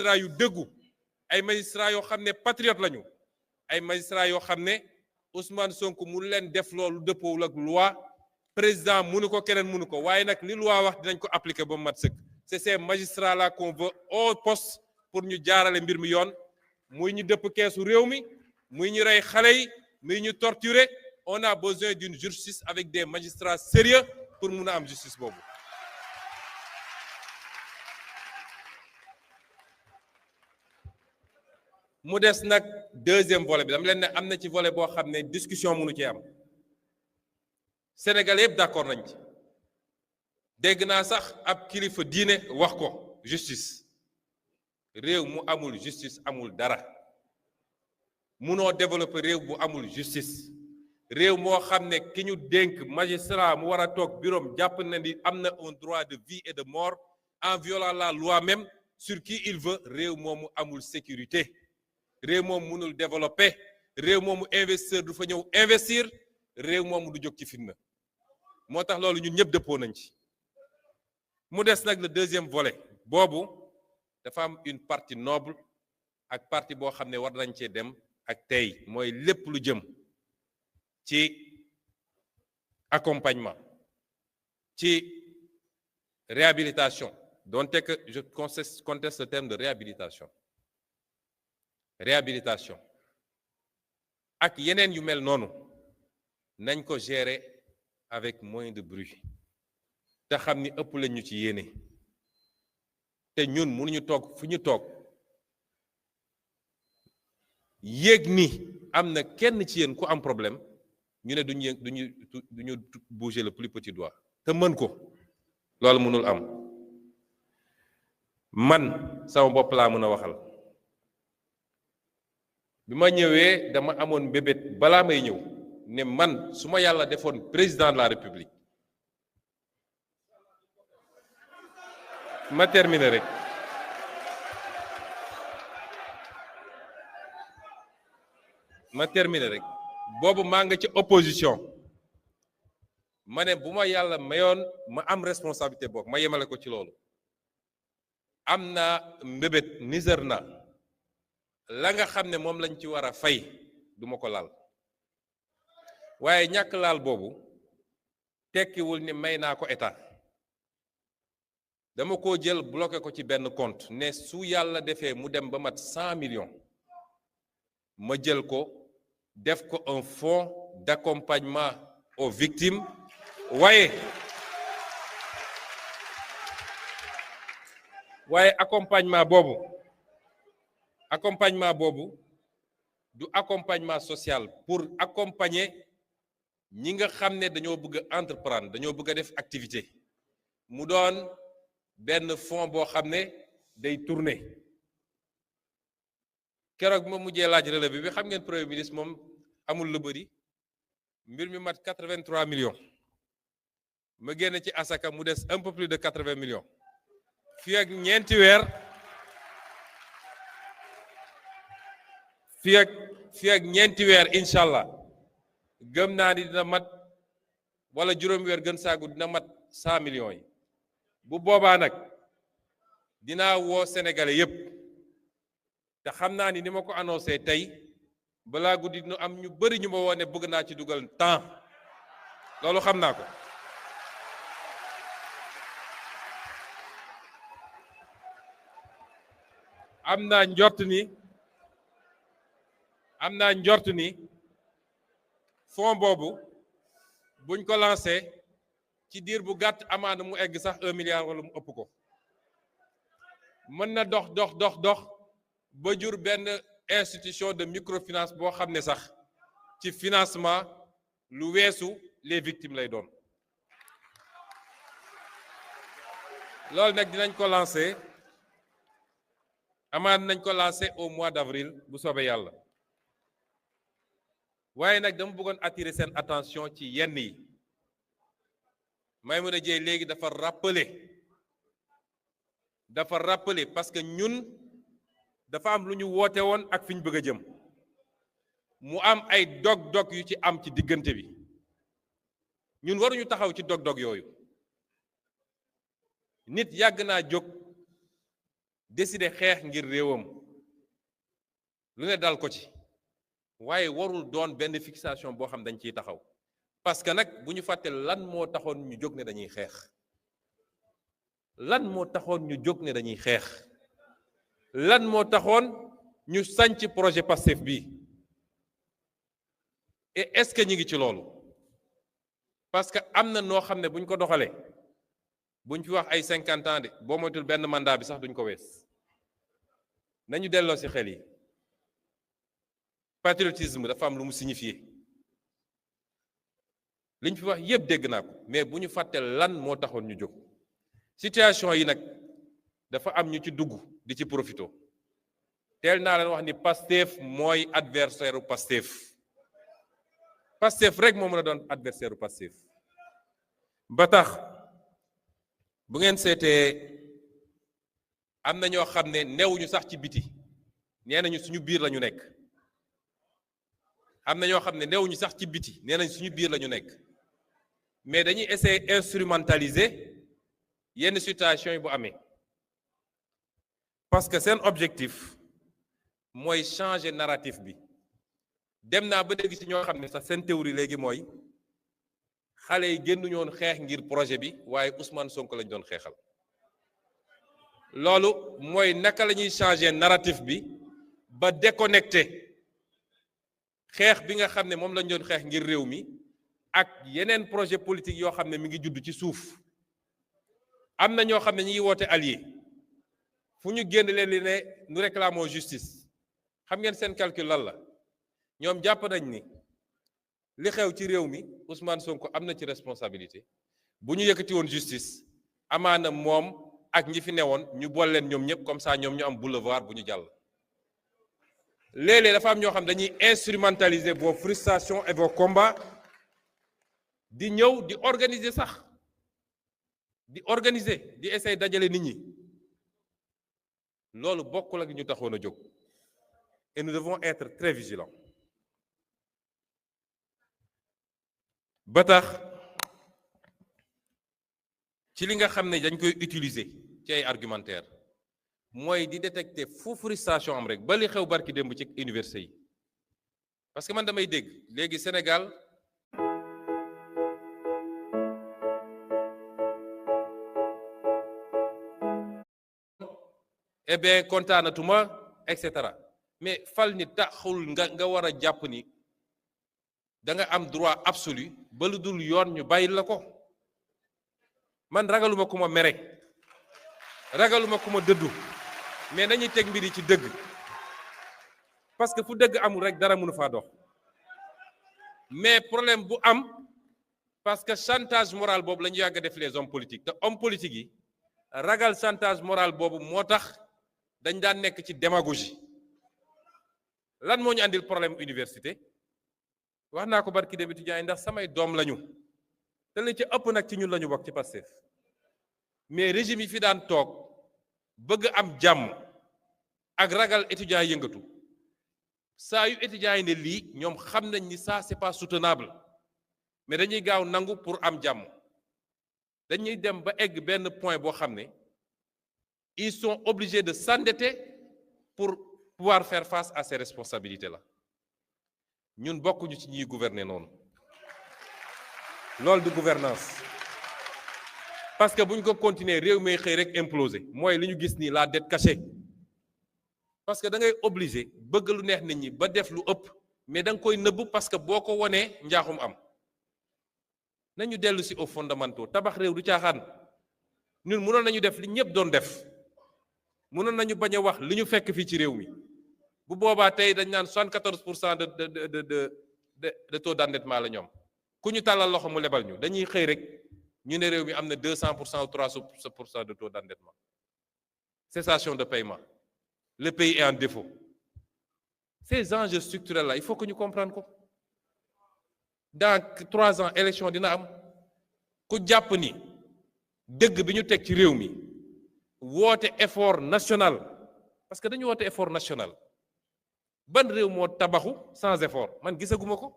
magistrats yu dëggu ay magistrats yoo xam ne patriote lañu ay magistrats yoo xam ne Ousmane Sonko mu leen def loolu dëppoowul ak loi président mënu ko keneen mënu ko waaye nag li loi wax dinañ ko appliquer ba mu mat sëkk. C'est ces magistrats là qu'on veut au poste pour ñu jaarale mbir mi yoon muy ñu dëpp keesu réew mi muy ñu rey xale yi muy ñu torturer on a besoin d'une justice avec des magistrats sérieux pour mun a am justice boobu. mu des nag deuxième volet bi dama leen ne am na ci volet boo xam ne discussion mënu ci am Sénégalais yëpp d'accord nañ ci dégg naa sax ab kilifa diine wax ko justice réew mu amul justice amul dara munoo développer réew bu amul justice réew moo xam ne ki ñu dénk magistrat mu war a toog bureau jàpp na ni am na un droit de vie et de mort en violant la loi même sur qui il veut réew moomu amul sécurité réew moom mënul développer réew moomu investisseur du fa ñëw investir réew moomu du jóg ci fitna moo tax loolu ñun ñëpp dëppoo nañ ci mu des nag le deuxième volet boobu dafa am une partie noble ak partie boo xam ne war nañ cee dem ak tey mooy lépp lu jëm ci accompagnement ci réhabilitation donte que je conteste le terme de réhabilitation ak yeneen yu mel noonu nañ ko gérer avec moins de bruit te xam ni ëpp lañ ñu ci yéene te ñun mënuñu toog fu ñu toog yéeg ni am na kenn ci yéen ku am problème ñu ne duñu bouger le plus petit doigt te mën ko loolu mënul am man sama bopp laa mën a waxal bi ma ñëwee dama amoon bébét balaa may ñëw ne man su ma yàlla defoon président de la république ma terminer rek boobu maa nga ci opposition ma ne bu ma yàlla mayoon ma am responsabilité boobu ma yemale ko ci loolu am naa mbébét niser na la nga xam ne moom lañ ci war a fay duma ko laal waaye ñàkk laal boobu tekkiwul ni may naa ko état dama ko jël bloqué ko ci benn compte ne su yàlla defee mu dem ba mat 100 millions ma jël ko def ko un fonds d'accompagnement aux victimes waaye accompagnement boobu du accompagnement social pour accompagner ñi nga xam ne dañoo bëgg a entreprendre dañoo bëgg a def activité mu doon benn fonds boo xam ne day tourner keroog ma mujjee laaj relevé bi xam ngeen premier ministre moom amul lu bëri mbir mi mat 83 millions ma génn ci asaka mu des un peu plus de 80 millions fii ak ñeenti weer incha allah gëm naa ni dina mat wala juróomi weer gën saagu dina mat 100 millions yi bu boobaa nag dinaa woo sénégalais yépp te xam naa ni ma ko annoncé tey balaa guddi nu am ñu bari ñu ma woo ne bëgg naa ci dugal temps loolu xam naa ko am naa njort ni fonds boobu buñ ko lancé ci diir bu gàtt amaana mu egg sax 1 milliard wala mu ëpp ko mën na dox ba jur benn institution de microfinance boo xam ne sax ci financement lu weesu les victimes lay doon loolu nag dinañ ko lancé amaan nañ ko lancé au mois d'avril bu soobee yàlla waaye nag dama bëggoon attirer seen attention ci yenn yi Maïmouna Dièye léegi dafa rappeler parce que ñun dafa am lu ñu woote woon ak fi ñu bëgg a jëm mu am ay dog-dog yu ci am ci diggante bi ñun waruñu taxaw ci dog-dog yooyu nit yàgg naa jóg décider xeex ngir réewam lu ne dal ko ci waaye warul doon benn fixation boo xam dañ ciy taxaw parce que nag bu ñu fàtte lan moo taxoon ñu jóg ne dañuy xeex lan moo taxoon ñu jóg ne dañuy xeex lan moo taxoon ñu sanc projet Pastef bi et est-ce que ñi ngi ci loolu parce que am na noo xam ne buñ ko doxalee buñ fi wax ay 50 ans de boo moytul benn mandat bi sax duñ ko wees nañu delloo ci xel yi patriotisme dafa am lu mu signifié liñ fi wax yépp dégg naa ko mais bu ñu fàtte lan moo taxoon ñu jóg situation yi nag dafa am ñu ci dugg di ci profito teel naa leen wax ni Pastef mooy adversaire u Pastef rek moo mën a doon adversaire u Pastef ba tax bu ngeen seetee am na ñoo xam ne newuñu sax ci biti nee nañu suñu biir la ñu nekk am na ñoo xam ne newuñu sax ci biti nee nañ suñu biir la ñu nekk mais dañuy essayer instrumentaliser yenn situation yi bu amee parce que seen objectif mooy changer narratif bi dem naa ba dégg ci ñoo xam ne sax seen théorie léegi mooy xale yi génnuñu woon xeex ngir projet bi waaye Ousmane Sonko lañ doon xeexal loolu mooy naka la ñuy changer narratif bi ba déconnecté xeex bi nga xam ne moom lañ doon xeex ngir réew mi ak yeneen projet politique yoo xam ne mi ngi judd ci suuf am na ñoo xam ne ñu ngi woote allié fu ñu génn leen li ne nous réclamons justice xam ngeen seen calcul lan la ñoom jàpp nañ ni li xew ci réew mi Ousmane Sonko am na ci responsabilité bu ñu yëkkati woon justice amaana moom ak ñi fi newoon ñu boole leen ñoom ñëpp comme ça ñoom ñu am boulevard bu ñu jàll. léeg-léeg dafa am ñoo xam dañuy instrumentaliser vos frustrations et vos combats di ñëw di organiser sax di organiser di essayer dajale nit ñi loolu bokkul ak ñu taxoon a jóg et nous devons être très vigilants. ba tax ci li nga xam ne dañ koy utiliser ci ay argumentaire mooy di détecter fu frustration am rek ba li xew barki démb ci université yi parce que man damay dégg léegi Sénégal eh bien kontaanatuma et cetera mais fal ni taxul nga war a jàpp ni da nga am droit absolu ba lu dul yoon ñu bàyyi la ko man ragaluma ku ma mere ragaluma ku ma dëddu mais nañuy teg mbir yi ci dëgg parce que fu dëgg amul rek dara mënu faa dox mais problème bu am parce que chantage moral boobu la ñu yàgg a def les hommes politiques te hommes politiques yi ragal chantage moral boobu moo tax dañ daan nekk ci démagogie lan moo ñu andil problème université wax naa ko barki dem étudiants yi ndax samay doom lañu te li ci ëpp nag ci ñun lañu bokk ci Pastef mais régime yi fi daan toog bëgg am jàmm ak ragal étudiants yi yëngatu saa yu étudiants yi ne lii ñoom xam nañ ni ça c'est pas soutenable mais dañuy gaaw nangu pour am jàmm dañuy dem ba egg benn point boo xam ne ils sont obligés de s'endetter pour pouvoir faire face à ces responsabilités-là ñun bokkuñu ci ñiy gouverner noonu loolu du gouvernance parce que bu ñu ko continuer réew mi xëy rek imploser mooy li ñu gis nii la dette cachée parce que da ngay obligé bëgg lu neex nit ñi ba def lu ëpp mais da nga koy nëbb parce que boo ko wonee njaaxum am nañu dellu si aux fondamentaux tabax réew du caaxaan ñun mënoon nañu def li ñëpp doon def mënoon nañu bañ a wax li ñu fekk fii ci réew mi bu boobaa tey dañ naan 74% de taux d'endettement la ñoom ku ñu tàllal loxo mu lebal ñu dañuy xëy rek ñu ne réew mi am na 200% ou 300% de taux d'endettement cessation de paiement le pays est en défaut ces enjeux structurels là il faut que ñu comprendre ko dans 3 ans élection dina am ku jàpp ni dëgg bi ñu teg ci réew mi woote effort national parce que dañu woote effort national ban réew moo tabaxu sans effort man gisaguma ko